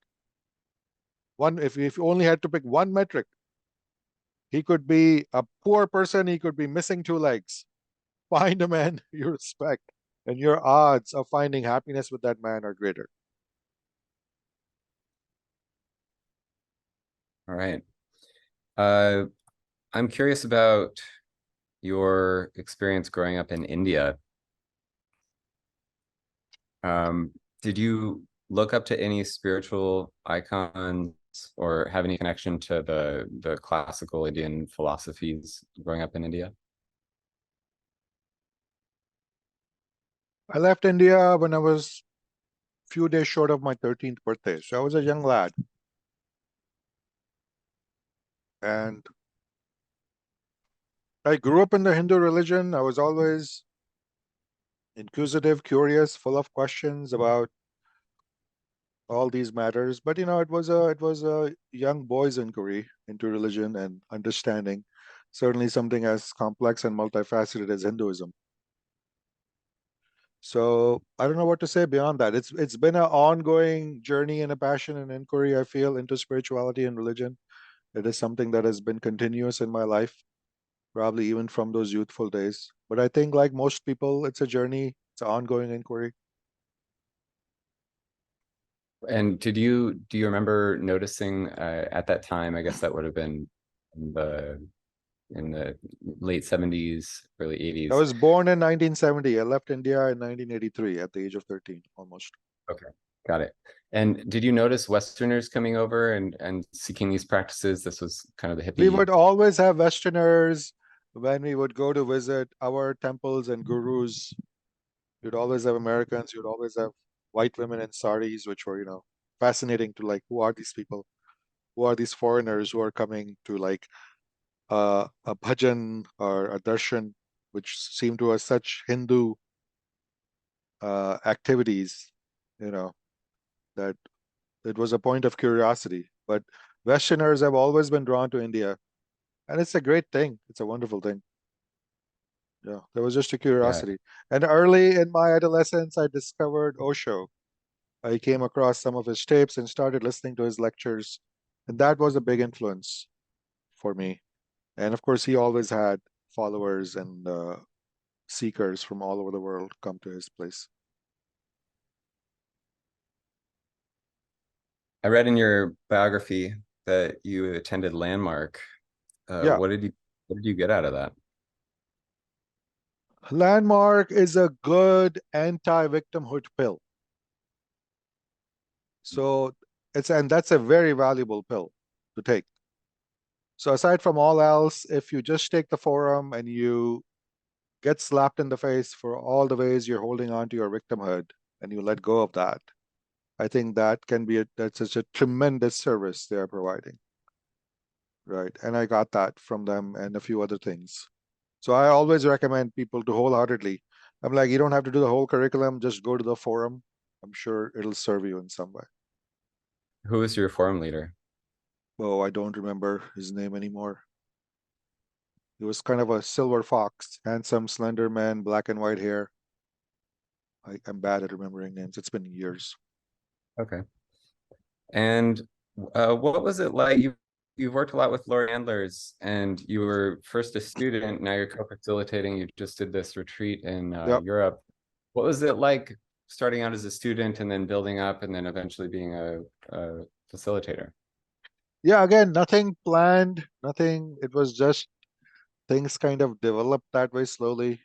One, if you only had to pick one metric, he could be a poor person, he could be missing two legs. Find a man you respect, and your odds of finding happiness with that man are greater. All right. Uh, I'm curious about your experience growing up in India. Um, did you look up to any spiritual icons or have any connection to the classical Indian philosophies growing up in India? I left India when I was a few days short of my 13th birthday. So I was a young lad. And I grew up in the Hindu religion. I was always inquisitive, curious, full of questions about all these matters. But it was a young boy's inquiry into religion and understanding, certainly something as complex and multifaceted as Hinduism. So I don't know what to say beyond that. It's been an ongoing journey and a passion and inquiry, I feel, into spirituality and religion. It is something that has been continuous in my life, probably even from those youthful days. But I think, like most people, it's a journey, it's an ongoing inquiry. And do you remember noticing at that time, I guess that would have been in the late 70s, early I 80s. was born in 1970. I left India in 1983 at the age of 13, almost. Okay, got it. And did you notice Westerners coming over and seeking these practices? This was kind of the We hippie. would always have Westerners when we would go to visit our temples and gurus. You'd always have Americans. You'd always have white women in saris, which were, fascinating to like, who are these people? Who are these foreigners who are coming to like a bhajan or a darshan, which seem to us such Hindu activities, you know, that it was a point of curiosity. But Westerners have always been drawn to India, and it's a great thing. It's a wonderful thing. Yeah, there was just a Yeah. curiosity. And early in my adolescence, I discovered Osho. I came across some of his tapes and started listening to his lectures, and that was a big influence for me. And of course, he always had followers and seekers from all over the world come to his place. I read in your biography that you attended Landmark. Uh, Yeah, what did you what did you get out of that? Landmark is a good anti-victimhood pill. So and that's a very valuable pill to take. So aside from all else, if you just take the forum and you get slapped in the face for all the ways you're holding on to your victimhood and you let go of that, I think that can be that's such a tremendous service they are providing. Right. And I got that from them and a few other things. So I always recommend people to wholeheartedly. I'm like, you don't have to do the whole curriculum, just go to the forum. I'm sure it'll serve you in some way. Who was your forum leader? Oh, I don't remember his name anymore. He was kind of a silver fox, handsome, slender man, black and white hair. I'm bad at remembering names. It's been years. Okay. And what was it like? You've worked a lot with Lori Handlers, and you were first a student. Now you're co-facilitating. You just did this retreat in Yep. Europe. What was it like starting out as a student and then building up, and then eventually being a facilitator? Yeah, again, nothing planned, nothing. It was just things kind of developed that way slowly.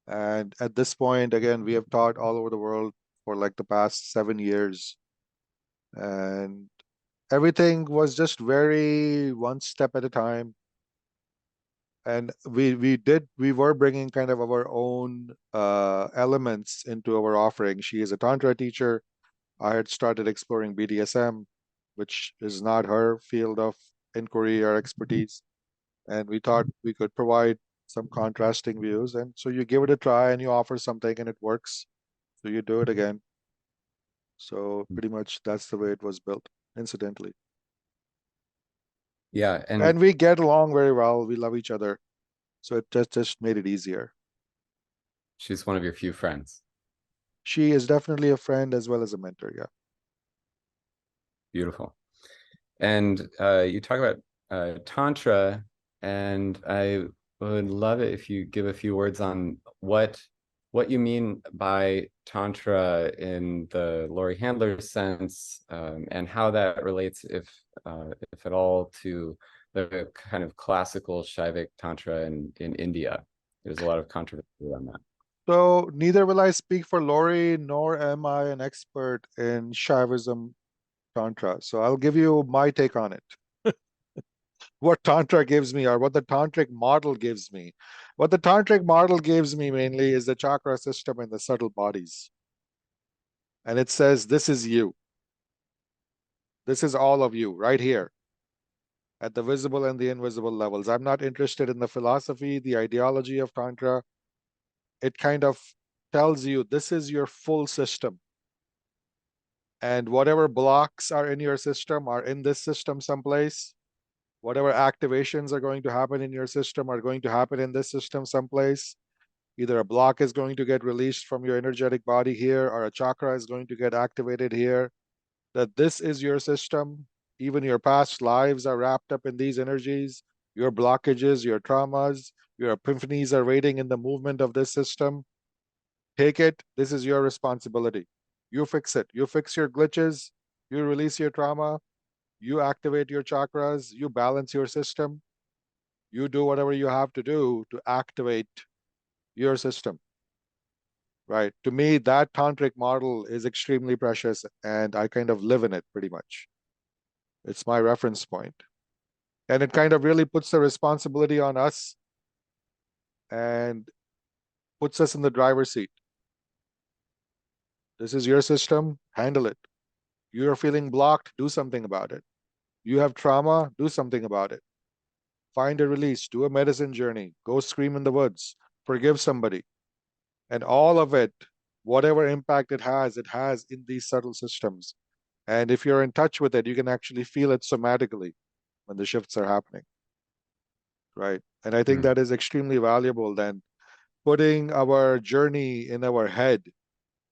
And at this point, again, we have taught all over the world for like the past 7 years. And everything was just very one step at a time. And we were bringing kind of our own elements into our offering. She is a Tantra teacher. I had started exploring BDSM, which is not her field of inquiry or expertise. And we thought we could provide some contrasting views. And so you give it a try and you offer something and it works. So you do it again. So pretty much that's the way it was built, incidentally. Yeah, and And we get along very well. We love each other. So it just made it easier. she's one of your few friends. She is definitely a friend as well as a mentor. Yeah. Beautiful. And you talk about Tantra, and I would love it if you give a few words on what you mean by Tantra in the Laurie Handler sense, and how that relates, if at all, to the kind of classical Shaivik Tantra in India. There's a lot of controversy around that. So neither will I speak for Lori, nor am I an expert in Shaivism Tantra. So I'll give you my take on it. What Tantra gives me, or what the Tantric model gives me. What the Tantric model gives me mainly is the chakra system and the subtle bodies. And it says, this is you. This is all of you right here at the visible and the invisible levels. I'm not interested in the philosophy, the ideology of Tantra. It kind of tells you this is your full system. And whatever blocks are in your system are in this system someplace. Whatever activations are going to happen in your system are going to happen in this system someplace. Either a block is going to get released from your energetic body here, or a chakra is going to get activated here. That this is your system. Even your past lives are wrapped up in these energies. Your blockages, your traumas, your epiphanies are waiting in the movement of this system. Take it. This is your responsibility. You fix it. You fix your glitches. You release your trauma. You activate your chakras. You balance your system. You do whatever you have to do to activate your system. Right. To me, that tantric model is extremely precious, and I kind of live in it pretty much. It's my reference point. And it kind of really puts the responsibility on us and puts us in the driver's seat. This is your system, handle it. You're feeling blocked, do something about it. You have trauma, do something about it. Find a release, do a medicine journey, go scream in the woods, forgive somebody. And all of it, whatever impact it has in these subtle systems. And if you're in touch with it, you can actually feel it somatically when the shifts are happening. Right. And I think Hmm. that is extremely valuable than putting our journey in our head,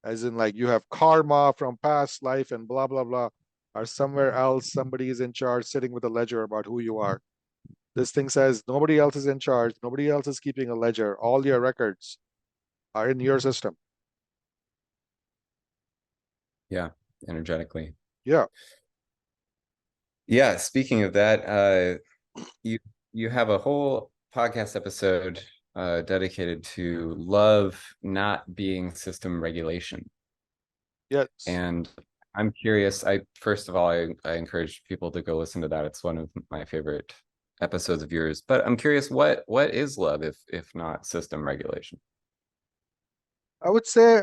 as in like you have karma from past life and blah, blah, blah, or somewhere else, somebody is in charge sitting with a ledger about who you are. This thing says nobody else is in charge. Nobody else is keeping a ledger. All your records are in your system. Yeah, energetically. Yeah. Yeah, speaking of that, you you have a whole podcast episode dedicated to love not being system regulation. Yes. And I'm curious, I first of all, I encourage people to go listen to that. It's one of my favorite episodes of yours, but I'm curious, what is love if not system regulation? I would say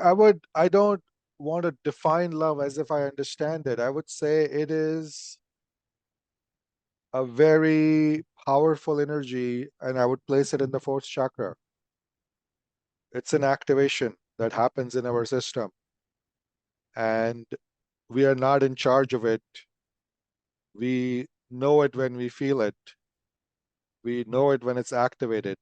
I don't want to define love as if I understand it. I would say it is a very powerful energy, and I would place it in the fourth chakra. It's an activation that happens in our system, and we are not in charge of it. We know it when we feel it. We know it when it's activated.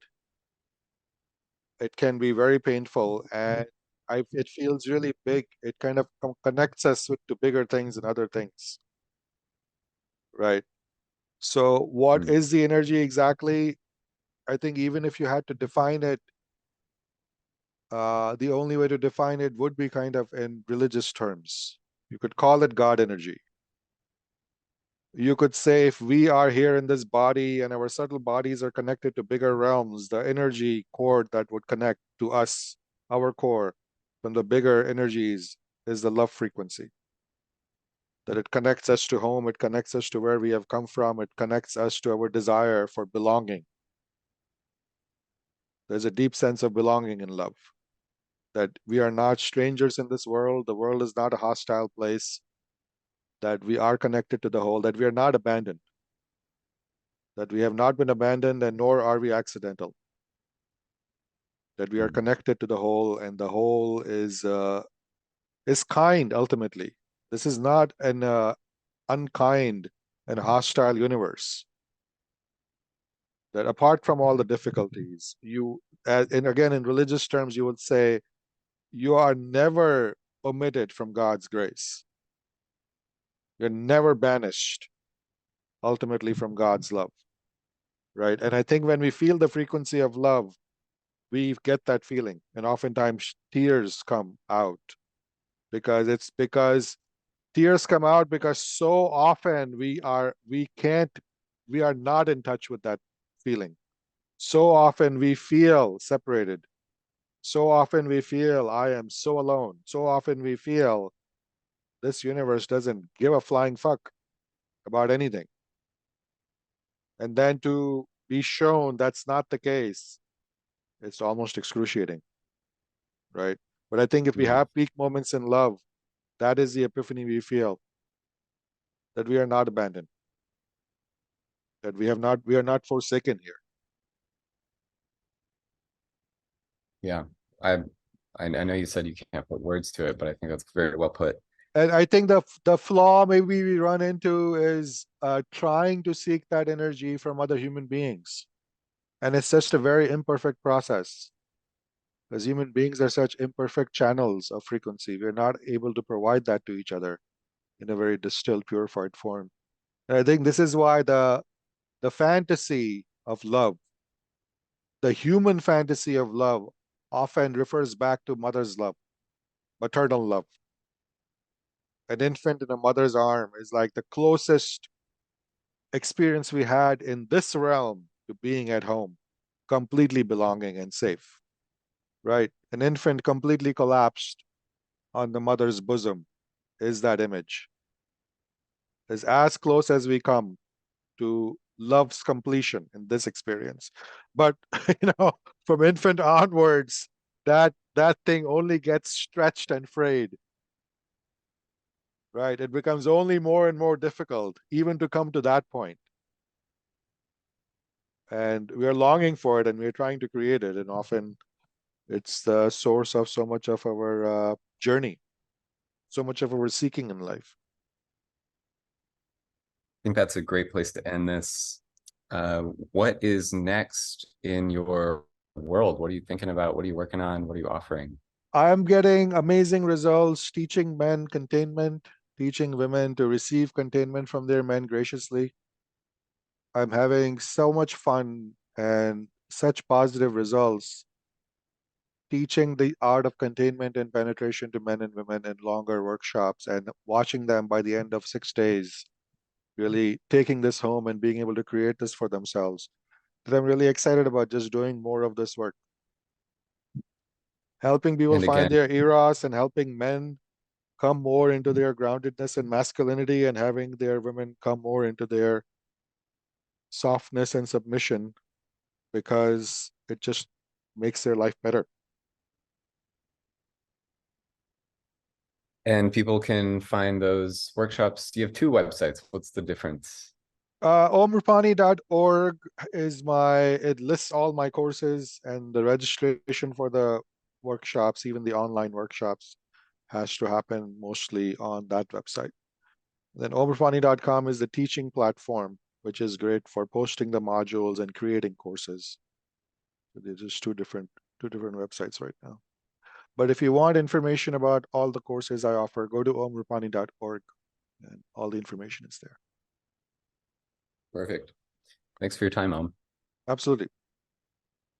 It can be very painful, and it feels really big. It kind of connects us to bigger things and other things, right? So, what Mm, is the energy exactly? I think even if you had to define it, the only way to define it would be kind of in religious terms. You could call it God energy. You could say if we are here in this body and our subtle bodies are connected to bigger realms, the energy cord that would connect to us, our core, from the bigger energies is the love frequency. That it connects us to home, it connects us to where we have come from, it connects us to our desire for belonging. There's a deep sense of belonging in love, that we are not strangers in this world. The world is not a hostile place, that we are connected to the whole, that we are not abandoned, that we have not been abandoned, and nor are we accidental, that we are mm, connected to the whole, and the whole is kind ultimately. This is not an unkind and hostile universe. That apart from all the difficulties, and again in religious terms, you would say you are never omitted from God's grace. You're never banished ultimately from God's love, right? And I think when we feel the frequency of love, we get that feeling, and oftentimes tears come out because tears come out because so often we are not in touch with that feeling. So often we feel separated. So often we feel I am so alone. So often we feel this universe doesn't give a flying fuck about anything. And then to be shown that's not the case, it's almost excruciating, right? But I think if we mm. have peak moments in love, that is the epiphany we feel, that we are not abandoned, that we are not forsaken here. Yeah, I, I know you said you can't put words to it, but I think that's very well put. And I think the flaw maybe we run into is trying to seek that energy from other human beings. And it's just a very imperfect process. As human beings are such imperfect channels of frequency, we're not able to provide that to each other in a very distilled, purified form. And I think this is why the fantasy of love, the human fantasy of love, often refers back to mother's love, maternal love. An infant in a mother's arm is like the closest experience we had in this realm to being at home, completely belonging and safe, right? An infant completely collapsed on the mother's bosom is that image, is as close as we come to love's completion in this experience. But from infant onwards, that thing only gets stretched and frayed, right? It becomes only more and more difficult even to come to that point. And we are longing for it, and we're trying to create it, and often it's the source of so much of our journey, so much of our seeking in life. I think that's a great place to end this. What is next in your world? What are you thinking about? What are you working on? What are you offering? I'm getting amazing results teaching men containment, teaching women to receive containment from their men graciously. I'm having so much fun and such positive results teaching the art of containment and penetration to men and women in longer workshops, and watching them by the end of 6 days really taking this home and being able to create this for themselves. That I'm really excited about just doing more of this work, helping people And find again, their eros and helping men come more into their groundedness and masculinity, and having their women come more into their softness and submission because it just makes their life better. And people can find those workshops. You have two websites. What's the difference? Omrupani.org it lists all my courses, and the registration for the workshops, even the online workshops, has to happen mostly on that website. Then omrupani.com is the teaching platform, which is great for posting the modules and creating courses. So there's just two different websites right now. But if you want information about all the courses I offer, go to omrupani.org, and all the information is there. Perfect. Thanks for your time, Om. Absolutely.